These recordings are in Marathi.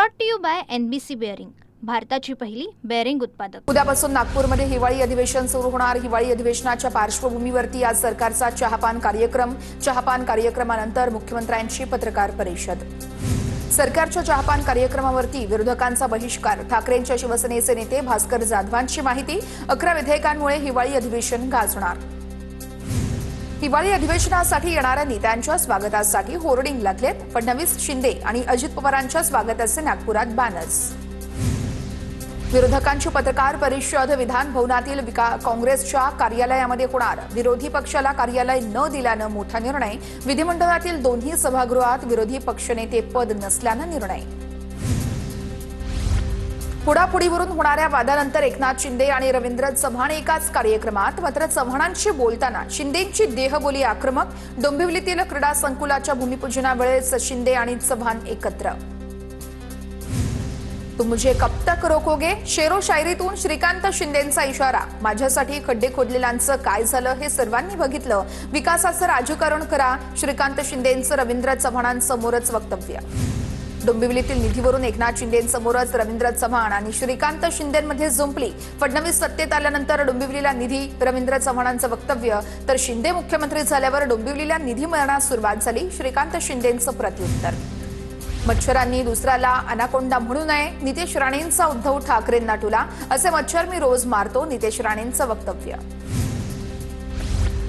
Brought to you by NBC bearing, भारताची पहिली बेअरिंग उत्पादक। उद्यापासून नागपूरमध्ये हिवाळी अधिवेशन सुरू होणार। हिवाळी अधिवेशनाच्या पार्श्वभूमीवरती आज सरकारचा चहापान कार्यक्रमानंतर मुख्यमंत्र्यांची पत्रकार परिषद। सरकारच्या चहापान कार्यक्रमावरती विरोधकांचा बहिष्कार। ठाकरेंच्या शिवसेनेचे नेते भास्कर जाधवांची माहिती। 11 विधेयकांमुळे हिवाळी अधिवेशन गाजणार। हिवाळी अधिवेशनासाठी येणाऱ्यांनी त्यांच्या स्वागतासाठी होर्डिंग लादलेत। फडणवीस, शिंदे आणि अजित पवारांच्या स्वागताचे नागपुरात बॅनर्स। विरोधकांची पत्रकार परिषद विधान भवनातील काँग्रेसच्या कार्यालयामध्ये होणार। विरोधी पक्षाला कार्यालय न दिल्यानं मोठा निर्णय। विधिमंडळातील दोन्ही सभागृहात विरोधी पक्षनेते पद नसल्यानं निर्णय। पुढापुढीवरून होणाऱ्या वादानंतर एकनाथ शिंदे आणि रवींद्र चव्हाण एकाच कार्यक्रमात। मात्र चव्हाणांशी बोलताना शिंदेंची देहबोली आक्रमक। डोंबिवलीतील क्रीडा संकुलाच्या भूमिपूजनावेळेस शिंदे आणि चव्हाण एकत्र। तुम मुझे कब तक रोकोगे, शेरो शायरीतून श्रीकांत शिंदेंचा इशारा। माझ्यासाठी खड्डे खोदलेल्यांचं काय झालं हे सर्वांनी बघितलं। विकासाचं राजकारण करा, श्रीकांत शिंदेंचं रवींद्र चव्हाणांसमोरच वक्तव्य। डोंबिवलीतील निधीवरून एकनाथ शिंदेंसमोरच रवींद्र चव्हाण आणि श्रीकांत शिंदेंमध्ये जुंपली। फडणवीस सत्तेत आल्यानंतर डोंबिवलीला निधी, रवींद्र चव्हाणांचं वक्तव्य। तर शिंदे मुख्यमंत्री झाल्यावर डोंबिवलीला निधी मिळण्यास सुरुवात झाली। श्रीकांत शिंदेंचं प्रत्युत्तर। मच्छरांनी दुसऱ्याला अनाकोंडा म्हणू नये, नितेश राणेंचा उद्धव ठाकरेंना टुला। असे मच्छर मी रोज मारतो, नितेश राणेंचं वक्तव्य।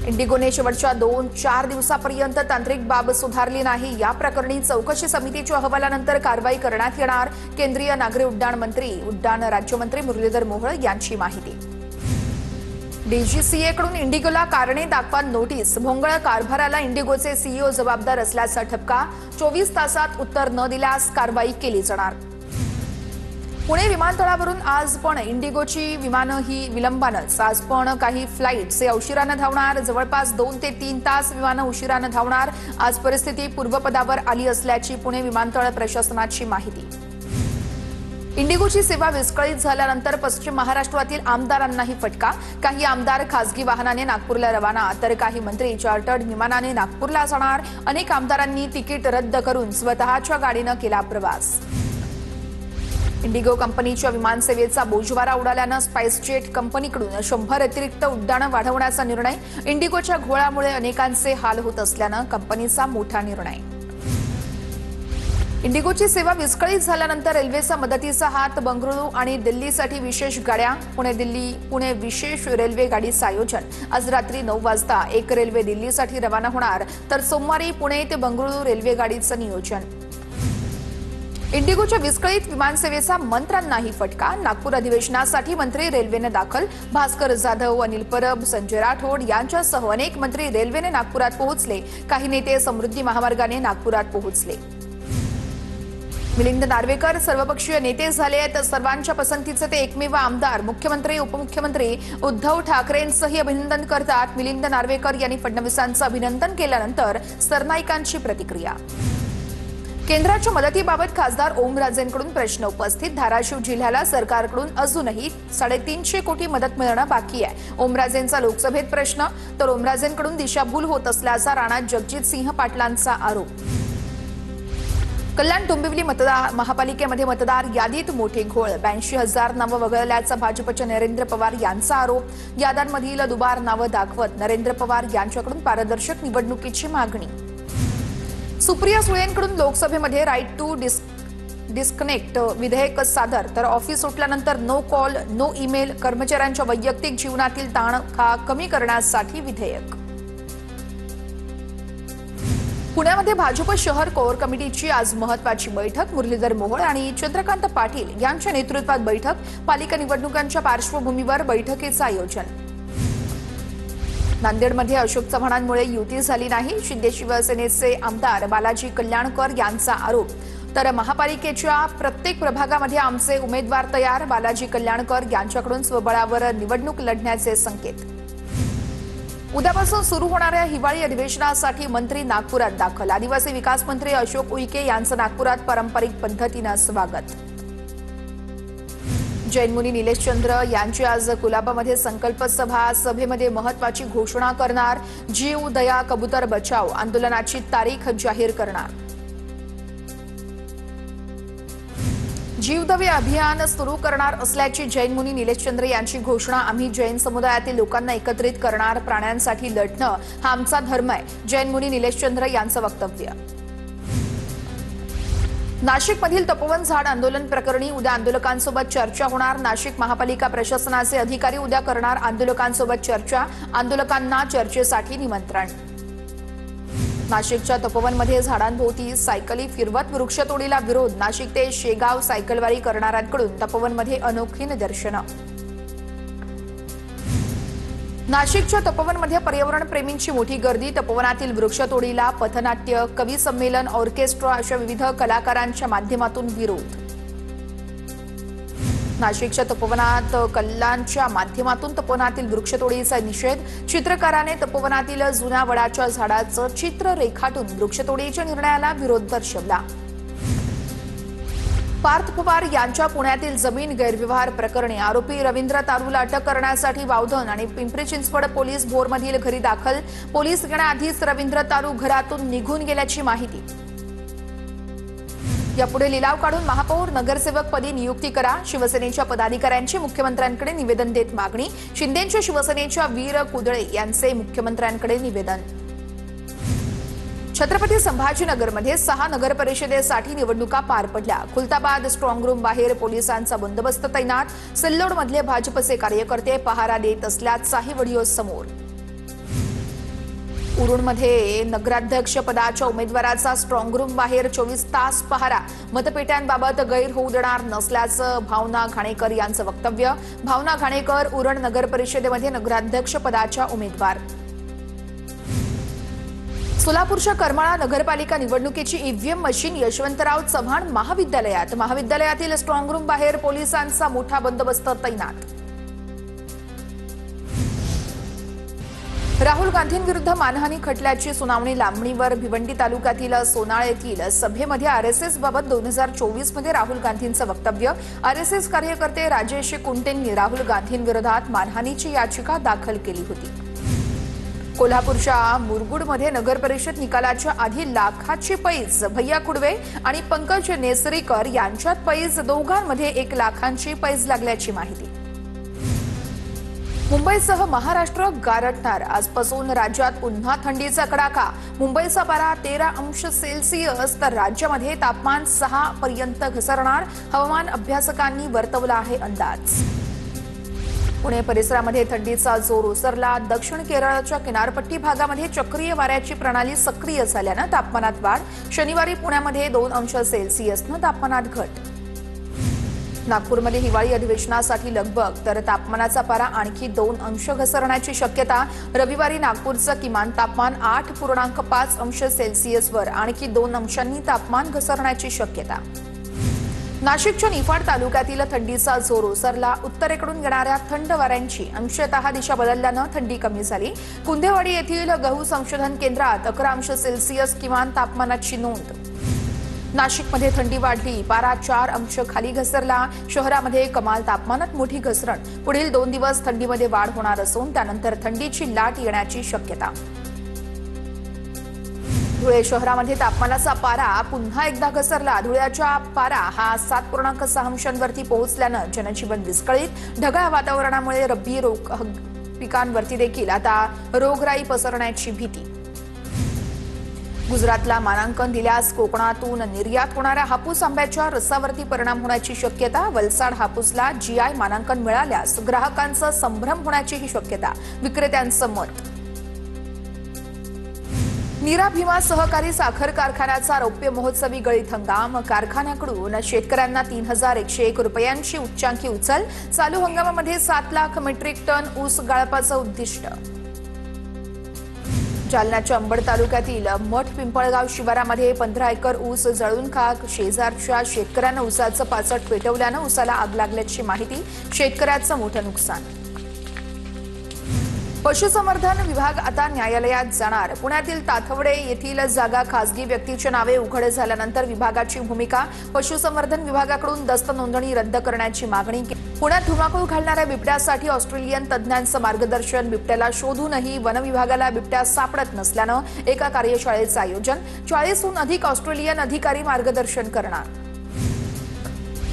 इंडिगोने शेवटच्या 2-4 दिवसापर्यंत तांत्रिक बाब सुधारली नाही। या प्रकरणी चौकशी समितीच्या अहवालानंतर कारवाई करण्यात येणार। केंद्रीय नागरी उड्डाण मंत्री, उड्डाण राज्यमंत्री मुरलीधर मोहोळ यांची माहिती। DGCA कडून इंडिगोला कारणे दाखवा नोटीस। भोंगळ कारभाराला इंडिगोचे CEO जबाबदार असल्याचा ठपका। 24 तासात उत्तर न दिल्यास कारवाई केली जाणार। पुणे विमानतळावरून आज पण इंडिगोची विमानं ही विलंबानंच। आज पण काही फ्लाईट्स उशिरानं धावणार। जवळपास 2 ते 3 तास विमानं उशिरानं धावणार। आज परिस्थिती पूर्वपदावर आली असल्याची पुणे विमानतळ प्रशासनाची माहिती। इंडिगोची सेवा विस्कळीत झाल्यानंतर पश्चिम महाराष्ट्रातील आमदारांनाही फटका। काही आमदार खासगी वाहनाने नागपूरला रवाना, तर काही मंत्री चार्टर्ड विमानाने नागपूरला जाणार। अनेक आमदारांनी तिकीट रद्द करून स्वतःच्या गाडीनं केला प्रवास। इंडिगो कंपनीच्या विमानसेवेचा बोजवारा उडाल्यानं स्पाइसजेट कंपनीकडून 100 अतिरिक्त उड्डाणं वाढवण्याचा निर्णय। इंडिगोच्या घोळामुळे अनेकांचे हाल होत असल्यानं कंपनीचा मोठा निर्णय। इंडिगोची सेवा विस्कळीत झाल्यानंतर रेल्वेचा मदतीचा हात। बंगळुरू आणि दिल्लीसाठी विशेष गाड्या। पुणे विशेष रेल्वे गाडीचं आयोजन। आज रात्री 9 वाजता एक रेल्वे दिल्लीसाठी रवाना होणार, तर सोमवारी पुणे ते बंगळुरू रेल्वे गाडीचं नियोजन। इंडिगोच्या विस्कळीत विमानसेवेचा मंत्र्यांनाही फटका। नागपूर अधिवेशनासाठी मंत्री रेल्वेने दाखल। भास्कर जाधव, अनिल परब, संजय राठोड यांच्यासह अनेक मंत्री रेल्वेने नागपुरात पोहोचले। काही नेते समृद्धी महामार्गाने नागपुरात पोहोचले। मिलिंद नार्वेकर सर्वपक्षीय नेते झाले, तर सर्वांच्या पसंतीचे ते एकमेव आमदार। मुख्यमंत्री, उपमुख्यमंत्री उद्धव ठाकरेंचंही अभिनंदन करतात। मिलिंद नार्वेकर यांनी फडणवीसांचं अभिनंदन केल्यानंतर सरनाईकांची प्रतिक्रिया। केंद्राच्या मदतीबाबत खासदार ओमराजेंकडून प्रश्न उपस्थित। धाराशिव जिल्ह्याला सरकारकडून अजूनही 350 कोटी मदत मिळणं बाकी आहे। ओमराजेंचा लोकसभेत प्रश्न, तर ओमराजेंकडून दिशाभूल होत असल्याचा राणा जगजितसिंह पाटलांचा आरोप। कल्याण डोंबिवली महापालिकेमध्ये मतदार यादीत मोठे घोळ। 82,000 नावं वगळल्याचा भाजपच्या नरेंद्र पवार यांचा आरोप। याद्यांमधील दुबार नावं दाखवत नरेंद्र पवार यांच्याकडून पारदर्शक निवडणुकीची मागणी। सुप्रिया सुळेंकडून लोकसभेमध्ये राईट टू डिस्कनेक्ट विधेयक सादर, तर ऑफिस सुटल्यानंतर नो कॉल नो ईमेल। कर्मचाऱ्यांच्या वैयक्तिक जीवनातील ताण कमी करण्यासाठी विधेयक। पुण्यामध्ये भाजप शहर कोर कमिटीची आज महत्त्वाची बैठक। मुरलीधर मोहोळ आणि चंद्रकांत पाटील यांच्या नेतृत्वात बैठक। पालिका निवडणुकांच्या पार्श्वभूमीवर बैठकीचं आयोजन। नांदेडमध्ये अशोक चव्हाणांमुळे युती झाली नाही। शिंदे शिवसेनेचे आमदार बालाजी कल्याणकर यांचा आरोप। तर महापालिकेच्या प्रत्येक प्रभागामध्ये आमचे उमेदवार तयार। बालाजी कल्याणकर यांच्याकडून स्वबळावर निवडणूक लढण्याचे संकेत। उद्यापासून सुरू होणाऱ्या हिवाळी अधिवेशनासाठी मंत्री नागपुरात दाखल। आदिवासी विकास मंत्री अशोक उईके यांचं नागपुरात पारंपरिक पद्धतीनं स्वागत। जैनमुनी निलेशचंद्र यांची आज कुलाबामध्ये संकल्प सभा। सभेमध्ये महत्त्वाची घोषणा करणार। जीव दया कबूतर बचाव आंदोलनाची तारीख जाहीर करणार। जीवदवे अभियान सुरू करणार असल्याची जैन मुनी निलेशचंद्र यांची घोषणा. आम्ही जैन समुदायातील लोकांना एकत्रित करणार, प्राण्यांसाठी लढणं हा आमचा धर्म आहे. जैन मुनी निलेशचंद्र यांचं वक्तव्य. नाशिकमधील तपोवन झाड आंदोलन प्रकरणी उद्या आंदोलकांसोबत चर्चा होणार. नाशिक महापालिका प्रशासनाचे अधिकारी उद्या करणार आंदोलकांसोबत चर्चा. आंदोलकांना चर्चेसाठी निमंत्रण. नाशिकच्या तपोवनमध्ये झाडांभोवती सायकली फिरवत वृक्षतोडीला विरोध. नाशिक ते शेगाव सायकलवारी करणाऱ्यांकडून तपोवनमध्ये अनोखी निदर्शनं. नाशिकच्या तपोवनमध्ये पर्यावरण प्रेमींची मोठी गर्दी. तपोवनातील वृक्षतोडीला पथनाट्य, कवी संमेलन, ऑर्केस्ट्रा अशा विविध कलाकारांच्या माध्यमातून विरोध. नाशिकच्या तपोवनात कल्लांच्या माध्यमातून तपोवनातील वृक्षतोडीचा निषेध. चित्रकाराने तपोवनातील जुन्या वडाच्या झाडाचं चित्र रेखाटून वृक्षतोडीच्या निर्णयाला विरोध दर्शवला. पार्थ पवार यांच्या पुण्यातील जमीन गैरव्यवहार प्रकरणी आरोपी रवींद्र तारूला अटक करण्यासाठी वावधन आणि पिंपरी चिंचवड पोलीस भोरमधील घरी दाखल. पोलीस येण्याआधीच रवींद्र तारू घरातून निघून गेल्याची माहिती. यापुढे लिलाव काढून महापौर नगरसेवक पदी नियुक्ती करा. शिवसेनेच्या पदाधिकाऱ्यांची मुख्यमंत्र्यांकडे निवेदन देत मागणी. शिंदेच्या शिवसेनेच्या वीर कुदळे यांचे मुख्यमंत्र्यांकडे निवेदन. छत्रपती संभाजीनगरमध्ये 6 नगरपरिषदेसाठी निवडणुका पार पडल्या. खुलताबाद स्ट्रॉंग रूम बाहेर पोलिसांचा बंदोबस्त तैनात. सिल्लोडमधले भाजपचे कार्यकर्ते पहारा देत असल्याचाही व्हिडिओ समोर. उरणमध्ये नगराध्यक्ष पदाच्या उमेदवाराचा स्ट्रॉंग रूम बाहेर 24 तास पहारा. मतपेट्यांबाबत गैर होऊ देणार नसल्याचं भावना घाणेकर यांचं वक्तव्य. भावना घाणेकर उरण नगरपरिषदेमध्ये नगराध्यक्ष पदाच्या उमेदवार. सोलापूरच्या करमाळा नगरपालिका निवडणुकीची ईव्हीएम मशीन यशवंतराव चव्हाण महाविद्यालयात. महाविद्यालयातील स्ट्रॉंग रूम बाहेर पोलिसांचा मोठा बंदोबस्त तैनात. राहुल गांधींविरुद्ध मानहानी खटल्याची सुनावणी लांबणीवर. भिवंडी तालुक्यातील सोनाळ येथील सभेमध्ये आरएसएस बाबत 2024 मध्ये राहुल गांधींचं वक्तव्य. आरएसएस कार्यकर्ते राजेश कुंटेंनी राहुल गांधींविरोधात मानहानीची याचिका दाखल केली होती. कोल्हापूरच्या मुरगुडमध्ये नगरपरिषद निकालाच्या आधी लाखाची पैज. भैया कुडवे आणि पंकज नेसरीकर यांच्यात पैज. दोघांमध्ये 1 लाखांची पैज लागल्याची माहिती. मुंबईसह महाराष्ट्र गारठणार. आजपासून राज्यात पुन्हा थंडीचा कडाका. मुंबईचा पारा 13 अंश सेल्सिअस तर राज्यामध्ये तापमान 6 पर्यंत घसरणार. हवामान अभ्यासकांनी वर्तवला आहे अंदाज. पुणे परिसरामध्ये थंडीचा जोर ओसरला. दक्षिण केरळच्या किनारपट्टी भागामध्ये चक्रीय वाऱ्याची प्रणाली सक्रिय झाल्यानं तापमानात वाढ. शनिवारी पुण्यामध्ये 2 अंश सेल्सिअसनं तापमानात घट. नागपूरमध्ये हिवाळी अधिवेशनासाठी लगबग तर तापमानाचा पारा आणखी 2 अंश घसरण्याची शक्यता. रविवारी नागपूरचं किमान तापमान 8.5 अंश सेल्सिअसवर आणखी 2 अंशांनी तापमान घसरण्याची शक्यता. नाशिकच्या निफाड तालुक्यातील थंडीचा जोर ओसरला. उत्तरेकडून येणाऱ्या थंड वाऱ्यांची अंशतः दिशा बदलल्यानं थंडी कमी झाली. कुंदेवाडी येथील गहू संशोधन केंद्रात 11 अंश सेल्सिअस किमान तापमानाची नोंद. नाशिकमध्ये थंडी वाढली. पारा 4 अंश खाली घसरला. शहरामध्ये कमाल तापमानात मोठी घसरण. पुढील 2 दिवस थंडीमध्ये वाढ होणार असून त्यानंतर थंडीची लाट येण्याची शक्यता. धुळे शहरामध्ये तापमानाचा पारा पुन्हा एकदा घसरला. धुळ्याचा पारा हा 7.6 अंशांवरती पोहोचल्यानं जनजीवन विस्कळीत. ढगाळ वातावरणामुळे रब्बी पिकांवरती देखील आता रोगराई पसरण्याची भीती. गुजरातला मानांकन दिल्यास कोकणातून निर्यात होणाऱ्या हापूस आंब्याच्या रसावरती परिणाम होण्याची शक्यता. वलसाड हापूसला जीआय मानांकन मिळाल्यास ग्राहकांचा संभ्रम होण्याचीही शक्यता. विक्रेत्यांचं मत. नीरा भीमा सहकारी साखर कारखान्याचा रौप्य महोत्सवी गळीत हंगाम. कारखान्याकडून शेतकऱ्यांना 3,101 रुपयांची उच्चांकी उचल. चालू हंगामामध्ये 7 लाख मेट्रिक टन ऊस गाळपाचं उद्दिष्ट. जालन्याच्या अंबड तालुक्यातील मठ पिंपळगाव शिवारामध्ये 15 एकर ऊस जळून खाक. शेजारच्या शेतकऱ्यांना ऊसाचं पाचट पेटवल्यानं ऊसाला आग लागल्याची माहिती. शेतकऱ्याचं मोठं नुकसान. पशुसंवर्धन विभाग आता न्यायालयात जाणार. पुण्यातील ताथवडे येथील जागा खासगी व्यक्तीच्या नावे उघड झाल्यानंतर विभागाची भूमिका. पशुसंवर्धन विभागाकडून दस्त नोंदणी रद्द करण्याची मागणी. पुण्यात धुमाकूळ घालणाऱ्या बिबट्यासाठी ऑस्ट्रेलियन तज्ज्ञांचं मार्गदर्शन. बिबट्याला शोधूनही वन विभागाला बिबट्या सापडत नसल्यानं एका कार्यशाळेचं आयोजन. 40हून अधिक ऑस्ट्रेलियन अधिकारी मार्गदर्शन करणार.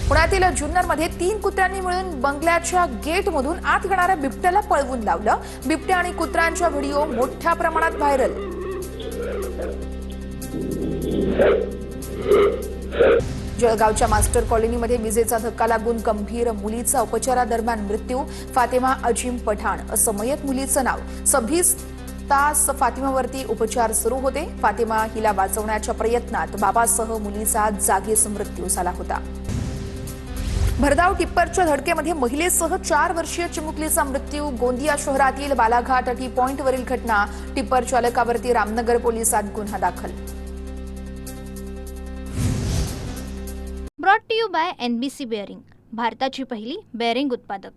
पुण्यातील जुन्नरमध्ये 3 कुत्र्यांनी मिळून बंगल्याच्या गेटमधून आत येणाऱ्या बिबट्याला पळवून लावलं. बिबट्या आणि कुत्र्यांच्या व्हिडिओ मोठ्या प्रमाणात व्हायरल. जळगावच्या मास्टर कॉलनीमध्ये विजेचा धक्का लागून गंभीर मुलीचा उपचारादरम्यान मृत्यू. फातिमा अजीम पठाण असं मयत मुलीचं नाव. 26 तास फातिमावरती उपचार सुरू होते. फातिमा हिला वाचवण्याच्या प्रयत्नात बाबासह मुलीचा जागीच मृत्यू झाला होता. भरधाव टिप्परच्या धडकेमध्ये महिलेसह 4 वर्षीय चिमुकलीचा मृत्यू. गोंदिया शहरातील बालाघाट टी पॉइंटवरील घटना. टिप्पर चालकावरती रामनगर पोलिसात गुन्हा दाखल. Brought to you by NBC bearing, भारताची पहिली बेअरिंग उत्पादक.